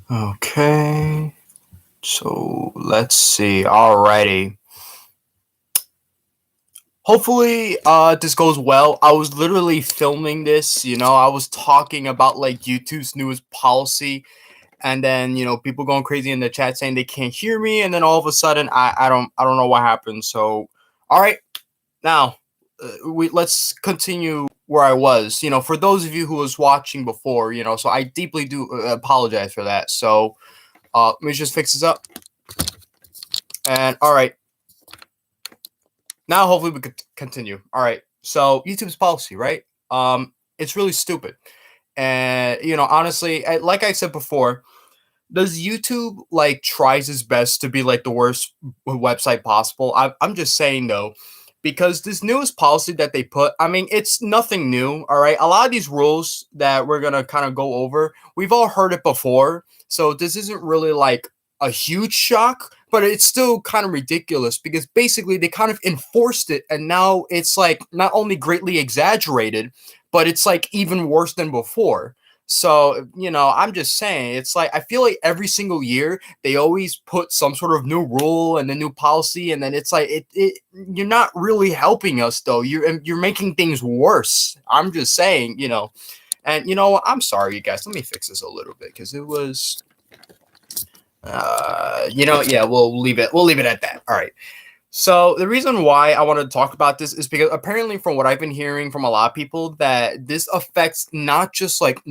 Okay, so let's see. Alrighty. Hopefully, this goes well. I was literally filming this. I was talking about like YouTube's newest policy, and then people going crazy in the chat saying they can't hear me, and then all of a sudden, I don't know what happened. So, all right, now we let's continue where I was. For those of you who was watching before, so I deeply do apologize for that. So, let me just fix this up. And all right, now hopefully we could continue. All right. So YouTube's policy, right? It's really stupid. And honestly, like I said before, does YouTube like tries its best to be like the worst website possible? I'm just saying though, because this newest policy that they put, I mean, it's nothing new. All right, a lot of these rules that we're gonna kind of go over, we've all heard it before, so this isn't really like a huge shock, but it's still kind of ridiculous because basically they kind of enforced it, and now it's like not only greatly exaggerated, but it's like even worse than before. So, I'm just saying, it's like I feel like every single year they always put some sort of new rule and a new policy, and then it's like you're not really helping us though. You're making things worse. I'm just saying, and I'm sorry, you guys. Let me fix this a little bit because it was yeah, we'll leave it. We'll leave it at that. All right. So the reason why I wanted to talk about this is because apparently, from what I've been hearing from a lot of people, that this affects not just like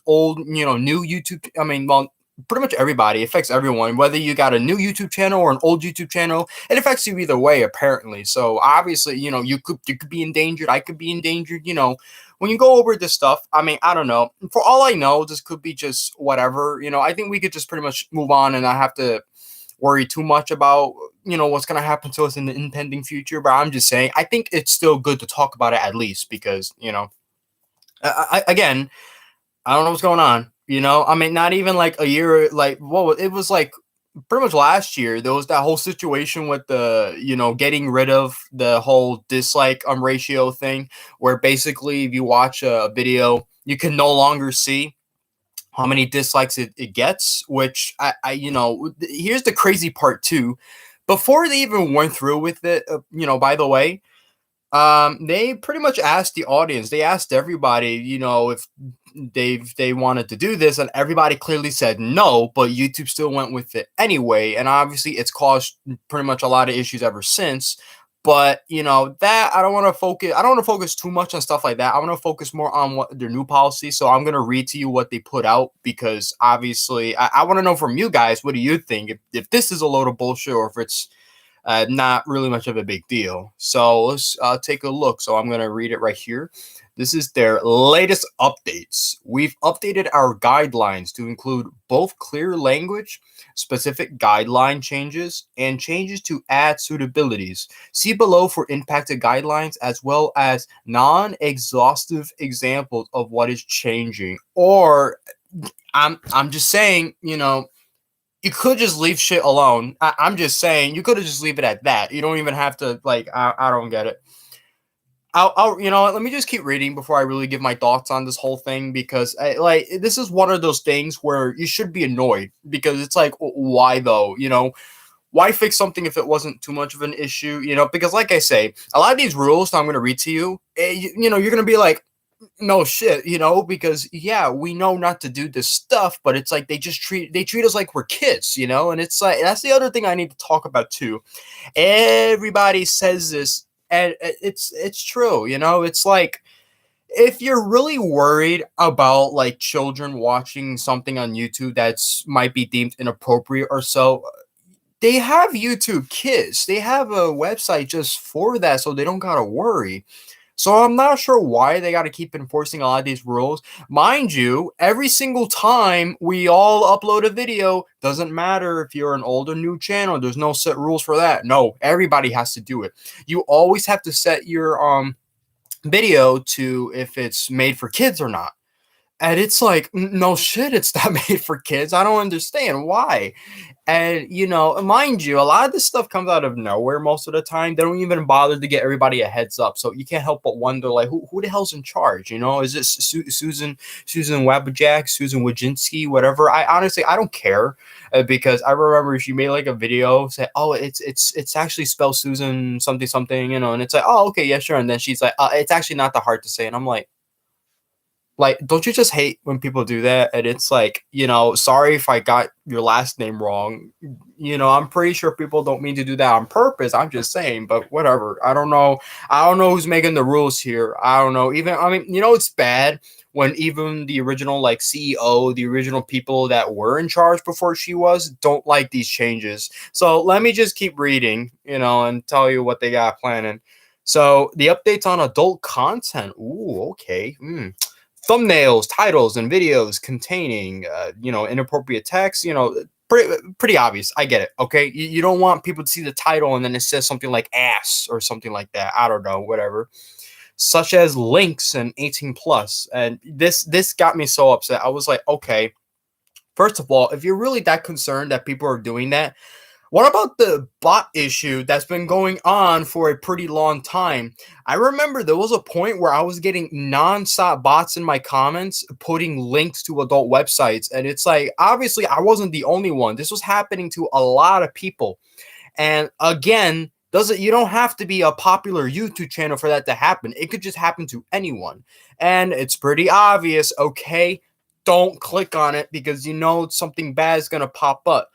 old, new YouTube. I mean, well, pretty much everybody. It affects everyone, whether you got a new YouTube channel or an old YouTube channel. It affects you either way, apparently. So obviously, you could be endangered. I could be endangered. When you go over this stuff, I mean, I don't know. For all I know, this could be just whatever. I think we could just pretty much move on and not have to worry too much about what's going to happen to us in the impending future. But I'm just saying, I think it's still good to talk about it at least because again, I don't know what's going on. I mean, not even like a year, like it was like pretty much last year. There was that whole situation with the getting rid of the whole dislike ratio thing, where basically if you watch a video, you can no longer see how many dislikes it gets, which here's the crazy part too. Before they even went through with it, by the way, they pretty much asked the audience, they asked everybody, if they wanted to do this, and everybody clearly said no, but YouTube still went with it anyway, and obviously it's caused pretty much a lot of issues ever since. But that I don't want to focus too much on stuff like that. I want to focus more on what their new policy. So I'm going to read to you what they put out, because obviously I want to know from you guys, what do you think, if this is a load of bullshit or if it's not really much of a big deal. So let's take a look. So I'm going to read it right here. This is their latest updates. We've updated our guidelines to include both clear language, specific guideline changes, and changes to ad suitabilities. See below for impacted guidelines as well as non-exhaustive examples of what is changing. Or I'm just saying, you could just leave shit alone. I'm just saying, you could have just leave it at that. You don't even have to like. I don't get it. Let me just keep reading before I really give my thoughts on this whole thing, because this is one of those things where you should be annoyed, because it's like, why though? Why fix something if it wasn't too much of an issue? Because like I say, a lot of these rules that I'm going to read to you, you're going to be like, no shit, because yeah, we know not to do this stuff, but it's like they treat us like we're kids, and it's like that's the other thing I need to talk about too. Everybody says this, and it's true, it's like, if you're really worried about like children watching something on YouTube that's might be deemed inappropriate or so, they have YouTube Kids. They have a website just for that, so they don't gotta worry. So I'm not sure why they got to keep enforcing a lot of these rules. Mind you, every single time we all upload a video, doesn't matter if you're an old or new channel, there's no set rules for that. No, everybody has to do it. You always have to set your video to if it's made for kids or not. And it's like, no shit, it's not made for kids. I don't understand why. And, mind you, a lot of this stuff comes out of nowhere most of the time. They don't even bother to get everybody a heads up. So you can't help but wonder, like, who the hell's in charge? Is it Susan Wabajak, Susan Wojcinski, whatever? I honestly, I don't care, because I remember she made like a video say, oh, it's actually spelled Susan something something, and it's like, oh, okay, yeah, sure. And then she's like, it's actually not that hard to say. And I'm like, don't you just hate when people do that? And it's like, sorry if I got your last name wrong. I'm pretty sure people don't mean to do that on purpose. I'm just saying, but whatever. I don't know. I don't know who's making the rules here. I don't know. It's bad when even the original like CEO, the original people that were in charge before she was, don't like these changes. So let me just keep reading, and tell you what they got planning. So the updates on adult content. Ooh, okay. Thumbnails, titles, and videos containing, inappropriate text, pretty obvious. I get it. Okay. You don't want people to see the title and then it says something like ass or something like that. I don't know, whatever. Such as links and 18 plus. And this got me so upset. I was like, okay, first of all, if you're really that concerned that people are doing that, what about the bot issue that's been going on for a pretty long time? I remember there was a point where I was getting nonstop bots in my comments putting links to adult websites. And it's like, obviously, I wasn't the only one. This was happening to a lot of people. And again, you don't have to be a popular YouTube channel for that to happen. It could just happen to anyone. And it's pretty obvious, okay? Don't click on it because something bad is going to pop up.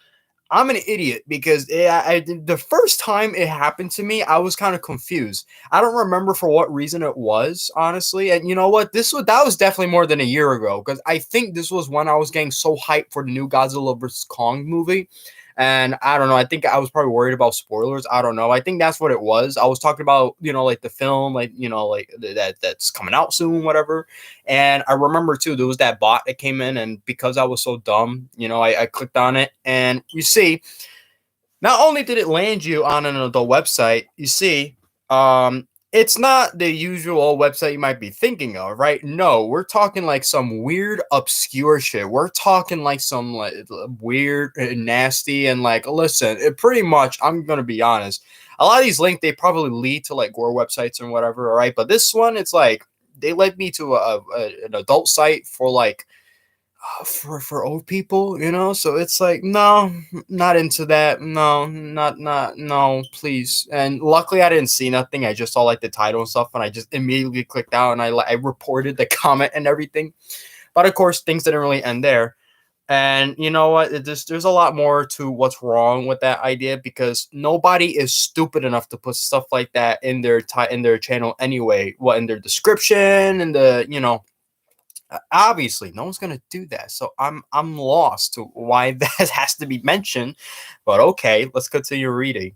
I'm an idiot because the first time it happened to me, I was kind of confused. I don't remember for what reason it was, honestly. And you know what? That was definitely more than a year ago, because I think this was when I was getting so hyped for the new Godzilla vs. Kong movie. And I don't know. I think I was probably worried about spoilers. I don't know. I think that's what it was. I was talking about, like the film, like, like that's coming out soon, whatever. And I remember too, there was that bot that came in, and because I was so dumb, I clicked on it, and you see, not only did it land you on an adult website, you see, it's not the usual website you might be thinking of, right? No, we're talking like some weird, obscure shit. We're talking like some like weird, nasty, and like, listen, pretty much, I'm gonna be honest. A lot of these links, they probably lead to like gore websites and whatever, all right? But this one, it's like they led me to an adult site for like for old people, so it's like, no, not into that. No, no, please. And luckily I didn't see nothing. I just saw like the title and stuff, and I just immediately clicked out, and I reported the comment and everything. But of course things didn't really end there. And you know what, there's a lot more to what's wrong with that idea, because nobody is stupid enough to put stuff like that in their channel anyway. What, in their description, and obviously no one's gonna do that. So I'm lost to why that has to be mentioned. But okay, let's continue reading.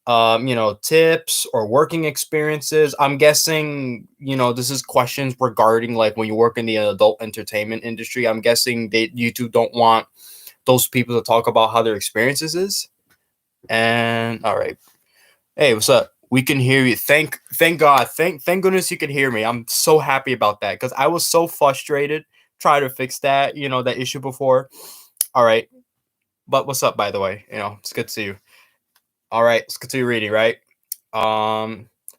Tips or working experiences. I'm guessing, this is questions regarding like when you work in the adult entertainment industry. I'm guessing YouTube don't want those people to talk about how their experiences is. And all right. Hey, what's up? We can hear you. Thank God. Thank goodness you can hear me. I'm so happy about that, because I was so frustrated trying to fix that, that issue before. All right. But what's up, by the way? It's good to see you. All right, let's continue reading, right?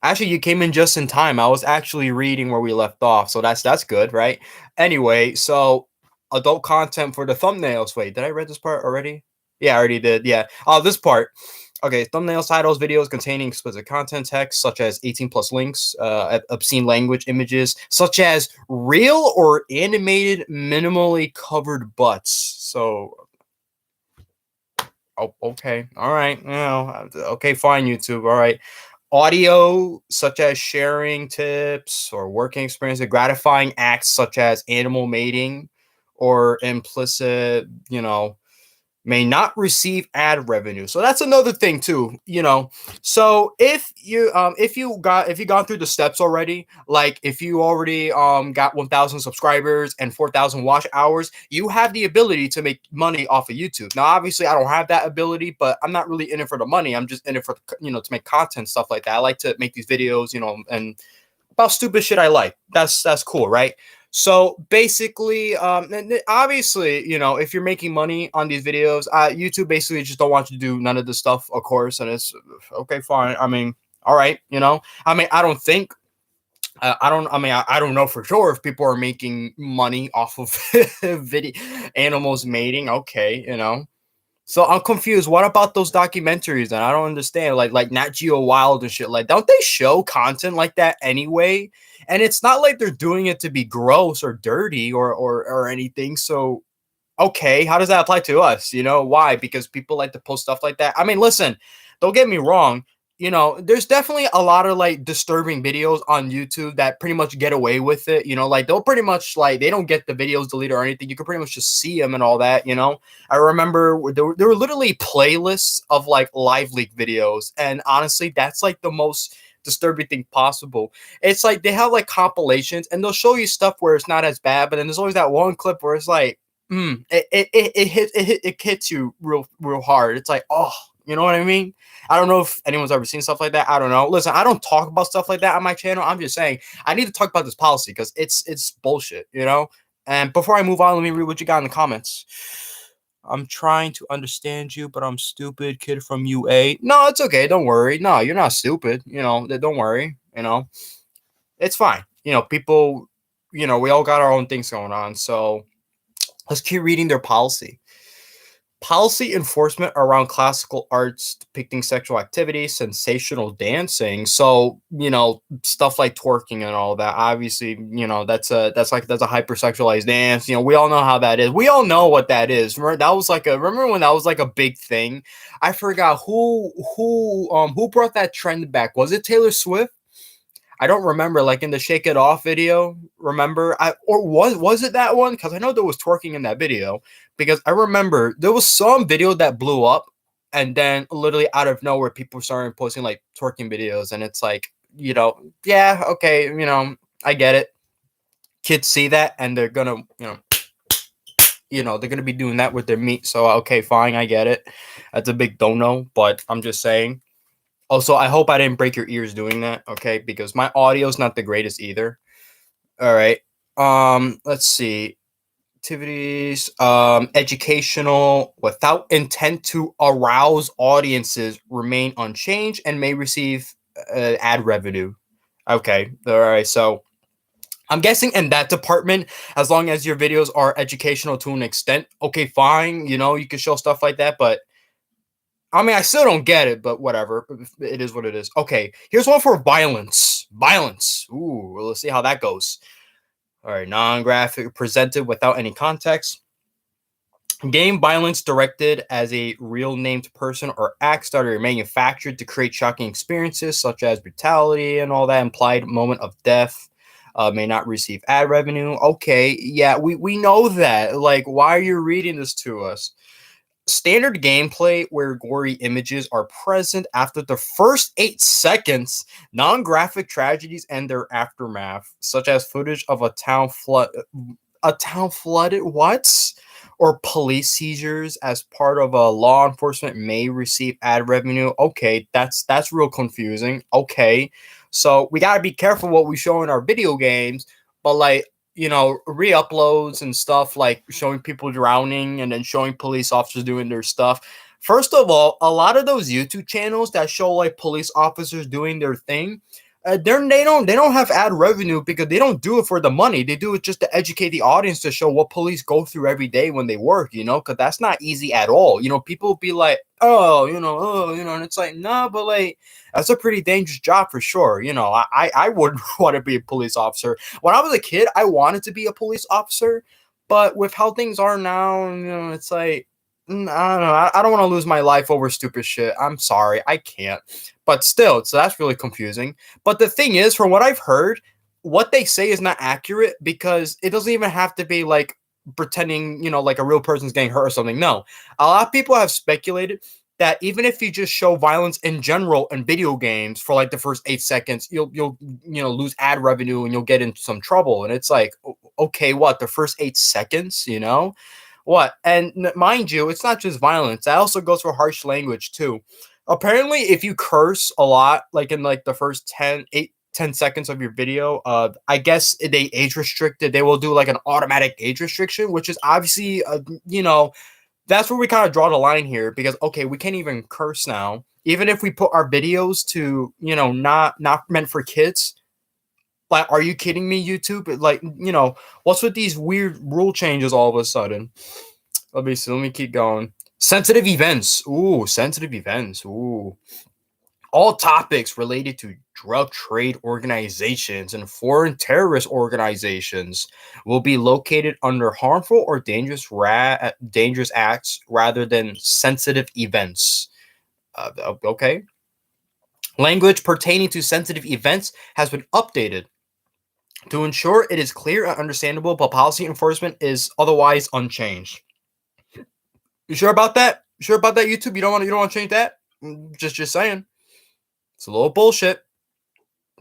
Actually, you came in just in time. I was actually reading where we left off, so that's good, right? Anyway, so adult content for the thumbnails. Wait, did I read this part already? Yeah, I already did. Yeah. Oh, this part. Okay, thumbnails, titles, videos containing explicit content, text such as 18 plus links, obscene language, images such as real or animated, minimally covered butts. So, oh, okay, all right, okay, fine, YouTube, all right. Audio such as sharing tips or working experience, gratifying acts such as animal mating or implicit, may not receive ad revenue. So that's another thing too, So if you've gone through the steps already, like if you already got 1,000 subscribers and 4,000 watch hours, you have the ability to make money off of YouTube. Now, obviously, I don't have that ability, but I'm not really in it for the money. I'm just in it for to make content, stuff like that. I like to make these videos, and about stupid shit I like. That's cool, right? So basically, obviously, if you're making money on these videos, YouTube basically just don't want you to do none of this stuff, of course. And it's okay, fine. I mean, all right, I mean, I don't think I don't. I mean, I don't know for sure if people are making money off of video animals mating. Okay, So I'm confused. What about those documentaries? And I don't understand. Like Nat Geo Wild and shit. Like, don't they show content like that anyway? And it's not like they're doing it to be gross or dirty or anything. So okay, how does that apply to us? Why? Because people like to post stuff like that. I mean, listen, don't get me wrong. There's definitely a lot of like disturbing videos on YouTube that pretty much get away with it. Like they'll pretty much like they don't get the videos deleted or anything. You can pretty much just see them and all that. I remember there were literally playlists of like live leak videos, and honestly, that's like the most disturbing thing possible. It's like they have like compilations, and they'll show you stuff where it's not as bad, but then there's always that one clip where it's like it hits you real hard. It's like, oh, you know what I mean? I don't know if anyone's ever seen stuff like that. I don't know. Listen, I don't talk about stuff like that on my channel. I'm just saying I need to talk about this policy because it's bullshit. And before I move on, let me read what you got in the comments. I'm trying to understand you, but I'm stupid, kid from UA. No, it's okay. Don't worry. No, you're not stupid. Don't worry. It's fine. People, we all got our own things going on. So let's keep reading their policy. Policy enforcement around classical arts depicting sexual activity, sensational dancing. So, stuff like twerking and all that. Obviously, that's a hypersexualized dance. We all know how that is. We all know what that is. Remember when that was like a big thing? I forgot who brought that trend back. Was it Taylor Swift? I don't remember, like in the Shake It Off video. Remember, or was it that one? Because I know there was twerking in that video. Because I remember there was some video that blew up, and then literally out of nowhere, people started posting like twerking videos, and it's like, yeah, okay, I get it. Kids see that, and they're gonna, they're gonna be doing that with their meat. So okay, fine, I get it. That's a big no, but I'm just saying. Also, I hope I didn't break your ears doing that, okay? Because my audio is not the greatest either. All right. Let's see. Activities, educational, without intent to arouse audiences, remain unchanged and may receive ad revenue. Okay. All right. So I'm guessing in that department, as long as your videos are educational to an extent, okay, fine. You can show stuff like that, but I mean, I still don't get it, but whatever. It is what it is. Okay, here's one for violence. Violence. Ooh, well, let's see how that goes. All right, non-graphic, presented without any context. Game violence directed as a real named person or acts that are manufactured to create shocking experiences, such as brutality and all that. Implied moment of death may not receive ad revenue. Okay, yeah, we know that. Like, why are you reading this to us? Standard gameplay where gory images are present after the first 8 seconds, non-graphic tragedies and their aftermath, such as footage of a town flooded, what? Or police seizures as part of a law enforcement may receive ad revenue. Okay, that's real confusing. Okay. So we gotta be careful what we show in our video games, but like re-uploads and stuff like showing people drowning and then showing police officers doing their stuff. First of all, a lot of those YouTube channels that show like police officers doing their thing, they don't have ad revenue because they don't do it for the money. They do it just to educate the audience to show what police go through every day when they work, because that's not easy at all. People be like, and it's like, nah, but like that's a pretty dangerous job for sure. I would want to be a police officer. When I was a kid, I wanted to be a police officer, but with how things are now, it's like I don't know. I don't want to lose my life over stupid shit. I'm sorry, I can't. But still, so that's really confusing. But the thing is, from what I've heard, what they say is not accurate because it doesn't even have to be like pretending, like a real person's getting hurt or something. No, a lot of people have speculated that even if you just show violence in general in video games for like the first 8 seconds, you'll lose ad revenue and you'll get into some trouble. And it's like, okay, what, the first 8 seconds, what? And mind you, it's not just violence. That also goes for harsh language too. Apparently, if you curse a lot, like in like the first 10, 8, 10 seconds of your video, I guess they age restricted. They will do like an automatic age restriction, which is obviously, you know, that's where we kind of draw the line here because okay, we can't even curse now. Even if we put our videos to, you know, not meant for kids. Like, are you kidding me, YouTube? Like, you know, what's with these weird rule changes all of a sudden? Let me see. Let me keep going. Sensitive events. Ooh, sensitive events. Ooh. All topics related to drug trade organizations and foreign terrorist organizations will be located under harmful or dangerous acts rather than sensitive events. Okay. Language pertaining to sensitive events has been updated to ensure it is clear and understandable, but policy enforcement is otherwise unchanged. You sure about that? You sure about that, YouTube? You don't want to change that? Just saying. It's a little bullshit.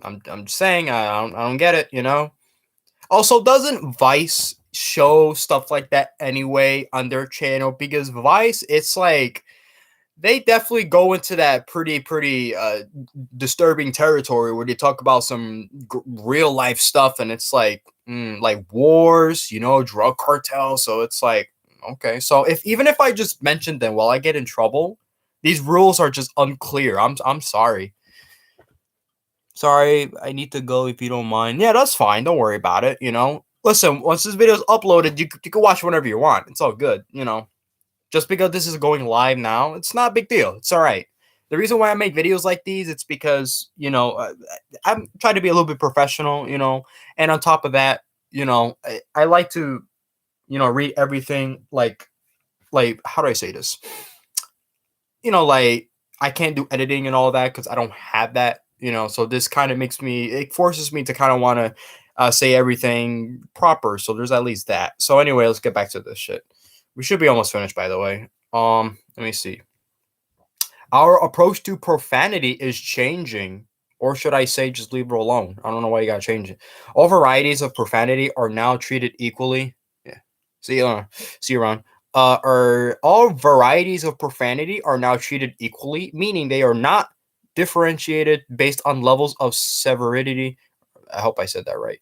I'm just saying I don't get it, you know. Also, doesn't Vice show stuff like that anyway on their channel? Because Vice, it's like they definitely go into that pretty disturbing territory where they talk about some real life stuff, and it's like wars, you know, drug cartels. So it's like okay, so if even if I just mentioned them, will I get in trouble? These rules are just unclear. I'm sorry. Sorry, I need to go if you don't mind. Yeah, that's fine. Don't worry about it. You know, listen, once this video is uploaded, you can watch whenever you want. It's all good. You know, just because this is going live now, it's not a big deal. It's all right. The reason why I make videos like these, it's because you know I'm trying to be a little bit professional. You know, and on top of that, you know, I like to you know read everything like how do I say this? You know, like I can't do editing and all that because I don't have that, you know. So this kind of it forces me to kind of want to say everything proper. So there's at least that. So anyway, let's get back to this shit. We should be almost finished, by the way. Let me see. Our approach to profanity is changing, or should I say, just leave it alone? I don't know why you gotta change it. All varieties of profanity are now treated equally. Yeah. See you around. Are all varieties of profanity are now treated equally, meaning they are not differentiated based on levels of severity. I hope I said that right.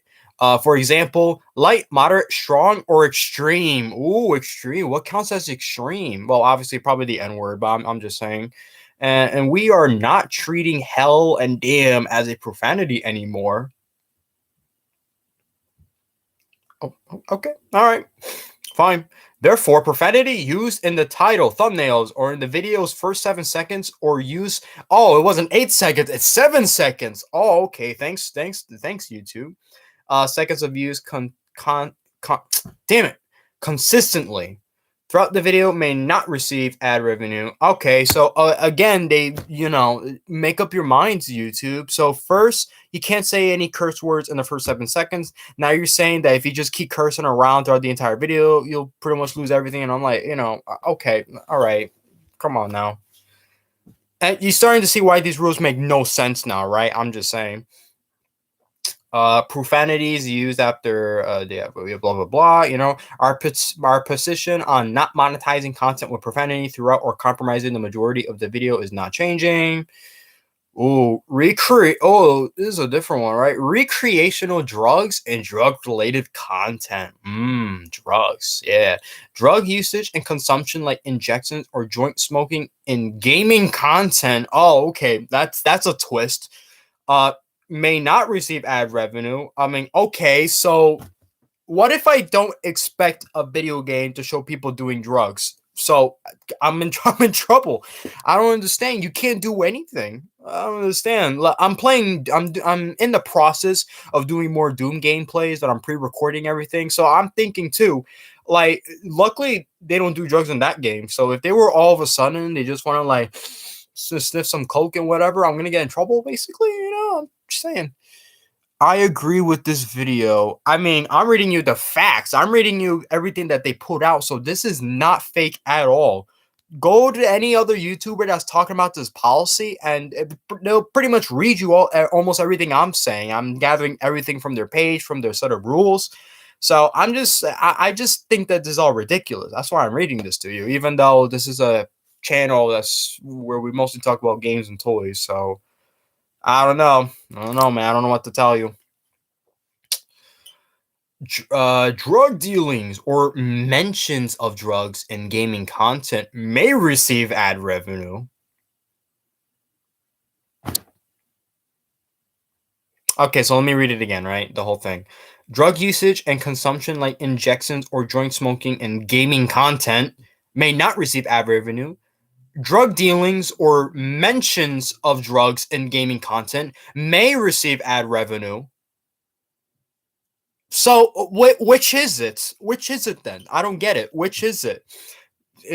For example, light, moderate, strong, or extreme. Ooh, extreme. What counts as extreme? Well, obviously, probably the N word, but I'm just saying. And we are not treating hell and damn as a profanity anymore. Oh, okay. All right. Fine. Therefore, profanity used in the title, thumbnails, or in the video's first 7 seconds, or use. Oh, it wasn't 8 seconds. It's 7 seconds. Oh, okay. Thanks, YouTube. Seconds of views damn it, consistently throughout the video may not receive ad revenue. Okay, so again, they make up your minds, YouTube. So first, you can't say any curse words in the first 7 seconds. Now you're saying that if you just keep cursing around throughout the entire video, you'll pretty much lose everything. And I'm like, okay, all right, come on now. And you're starting to see why these rules make no sense now, right? I'm just saying. Profanities used after blah blah blah. You know, our position on not monetizing content with profanity throughout or compromising the majority of the video is not changing. Oh, this is a different one, right? Recreational drugs and drug-related content. Drugs. Yeah. Drug usage and consumption like injections or joint smoking in gaming content. Oh, okay. That's a twist. Uh may not receive ad revenue. I mean, okay, so what if I don't expect a video game to show people doing drugs? So I'm in trouble. I don't understand. You can't do anything. I don't understand. I'm in the process of doing more Doom gameplays, that I'm pre-recording everything. So I'm thinking too, like, luckily they don't do drugs in that game. So if they were all of a sudden they just want to like sniff some coke and whatever, I'm gonna get in trouble. Basically, I'm just saying. I agree with this video. I mean, I'm reading you the facts. I'm reading you everything that they put out. So this is not fake at all. Go to any other YouTuber that's talking about this policy, and they'll pretty much read you almost everything I'm saying. I'm gathering everything from their page, from their set of rules. So I just think that this is all ridiculous. That's why I'm reading this to you, even though this is a channel that's where we mostly talk about games and toys. So I don't know. I don't know, man. I don't know what to tell you. Drug dealings or mentions of drugs in gaming content may receive ad revenue. Okay, so let me read it again, right? The whole thing. Drug usage and consumption, like injections or joint smoking in gaming content, may not receive ad revenue. Drug dealings or mentions of drugs in gaming content may receive ad revenue. So, which is it? Which is it then? I don't get it. Which is it?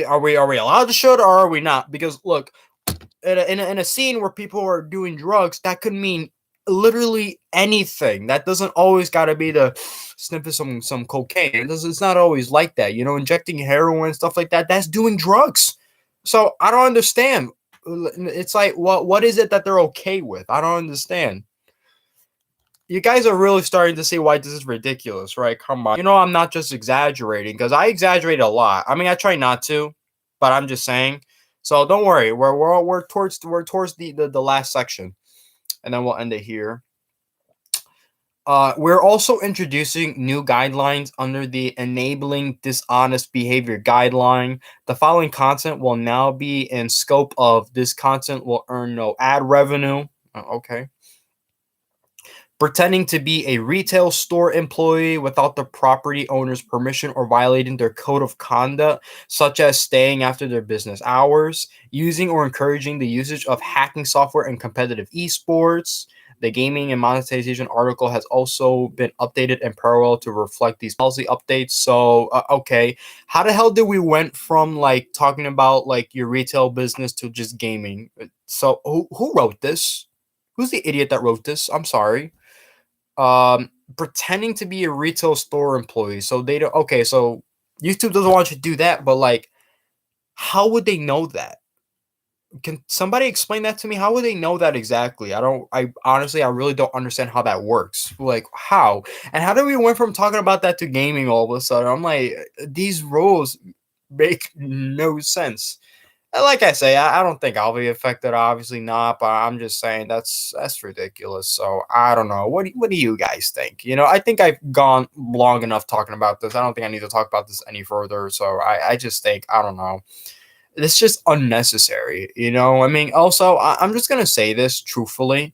Are we allowed to show it or are we not? Because look, in a scene where people are doing drugs, that could mean literally anything. That doesn't always got to be the sniffing some cocaine. It's not always like that. Injecting heroin, stuff like that. That's doing drugs. So I don't understand. It's like what is it that they're okay with? I don't understand. You guys are really starting to see why this is ridiculous, right? Come on. I'm not just exaggerating because I exaggerate a lot. I mean, I try not to, but I'm just saying. So don't worry. We're towards the last section, and then we'll end it here. We're also introducing new guidelines under the Enabling Dishonest Behavior Guideline. The following content will now be in scope of this content will earn no ad revenue. Okay. Pretending to be a retail store employee without the property owner's permission or violating their code of conduct, such as staying after their business hours, using or encouraging the usage of hacking software in competitive esports. The gaming and monetization article has also been updated in parallel to reflect these policy updates. So, okay, how the hell did we went from like talking about like your retail business to just gaming? So, who wrote this? Who's the idiot that wrote this? I'm sorry. Pretending to be a retail store employee. So they don't. Okay, so YouTube doesn't want you to do that, but like, how would they know that? Can somebody explain that to me? How would they know that exactly? I don't. I honestly, I really don't understand how that works. Like, how and how did we went from talking about that to gaming all of a sudden? I'm like, these rules make no sense. And like I say, I don't think I'll be affected. Obviously not, but I'm just saying that's ridiculous. So I don't know. What do you guys think? I think I've gone long enough talking about this. I don't think I need to talk about this any further. So I just think I don't know. It's just unnecessary. I mean, also I'm just gonna say this truthfully.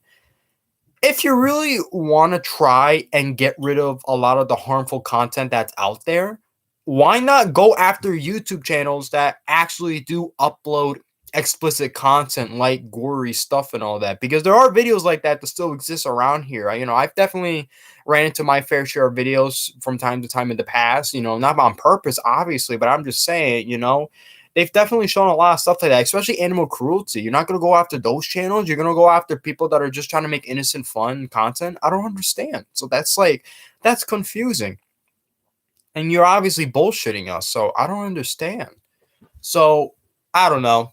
If you really want to try and get rid of a lot of the harmful content that's out there, why not go after YouTube channels that actually do upload explicit content like gory stuff and all that? Because there are videos like that still exist around here. I've definitely ran into my fair share of videos from time to time in the past, not on purpose, obviously, but I'm just saying, they've definitely shown a lot of stuff like that, especially animal cruelty. You're not going to go after those channels. You're going to go after people that are just trying to make innocent, fun content. I don't understand. So that's confusing. And you're obviously bullshitting us. So I don't understand. So I don't know.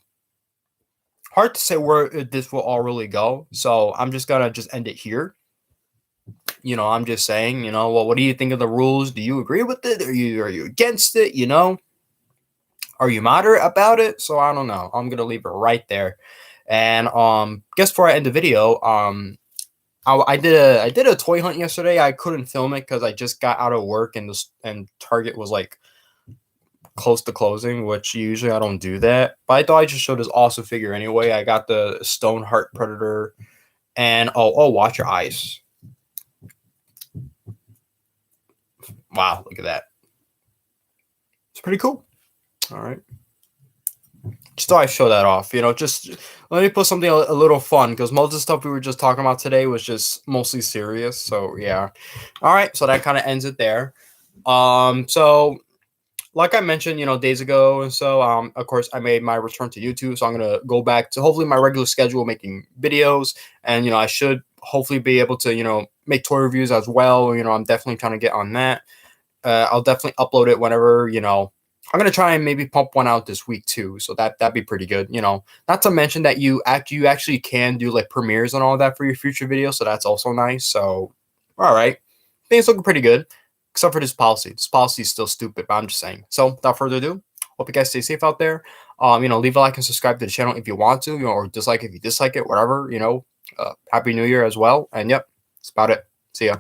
Hard to say where this will all really go. So I'm just going to just end it here. I'm just saying, well, what do you think of the rules? Do you agree with it? Are you against it? Are you moderate about it? So I don't know. I'm gonna leave it right there. And guess before I end the video, I did a toy hunt yesterday. I couldn't film it because I just got out of work and Target was like close to closing, which usually I don't do that. But I thought I just showed this awesome figure anyway. I got the Stoneheart Predator, and watch your eyes. Wow, look at that. It's pretty cool. All right. Just thought I'd show that off. Just let me put something a little fun because most of the stuff we were just talking about today was just mostly serious. So yeah. All right. So that kind of ends it there. So like I mentioned, days ago, and so of course I made my return to YouTube. So I'm gonna go back to hopefully my regular schedule making videos, and I should hopefully be able to make toy reviews as well. I'm definitely trying to get on that. I'll definitely upload it whenever I'm gonna try and maybe pump one out this week too, so that'd be pretty good. Not to mention that you actually can do like premieres and all that for your future videos, so that's also nice. So, all right, things looking pretty good, except for this policy. This policy is still stupid, but I'm just saying. So, without further ado, hope you guys stay safe out there. Leave a like and subscribe to the channel if you want to, or dislike if you dislike it, whatever. Happy New Year as well. And yep, that's about it. See ya.